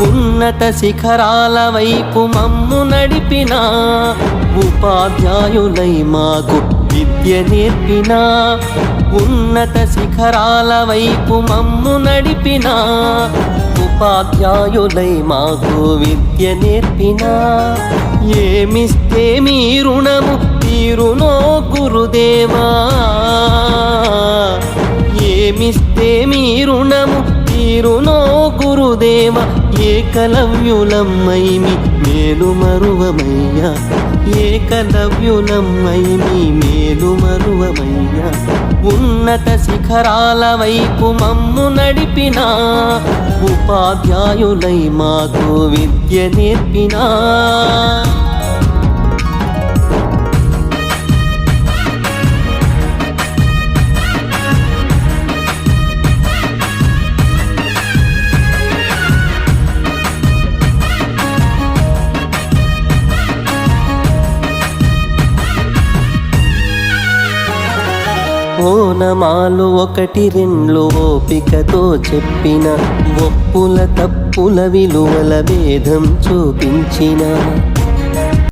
ఉన్నత శిఖరాల వైపు మమ్ము నడిపిన ఉపాధ్యాయులై మాకు విద్య నేర్పిన ఉన్నత శిఖరాల వైపు మమ్ము నడిపిన ఉపాధ్యాయులై మాకు విద్య నేర్పిన ఏమిస్తే మీ రుణము తీరునో గురుదేవా ఏమిస్తే మీ రుణము తీరునో గురుదేవ ఏకలవ్యులమ్మై మీ మేలు మరువమయ్యా ఏకలవ్యులమ్మై మీ మేలు మరువమయ్యా ఉన్నత శిఖరాల వైపు మమ్ము నడిపిన ఉపాధ్యాయులై మాకు విద్య నేర్పినా ఓనమాలు ఒకటి రెండు ఓపికతో చెప్పిన ఒప్పుల తప్పుల విలువల భేదం చూపించిన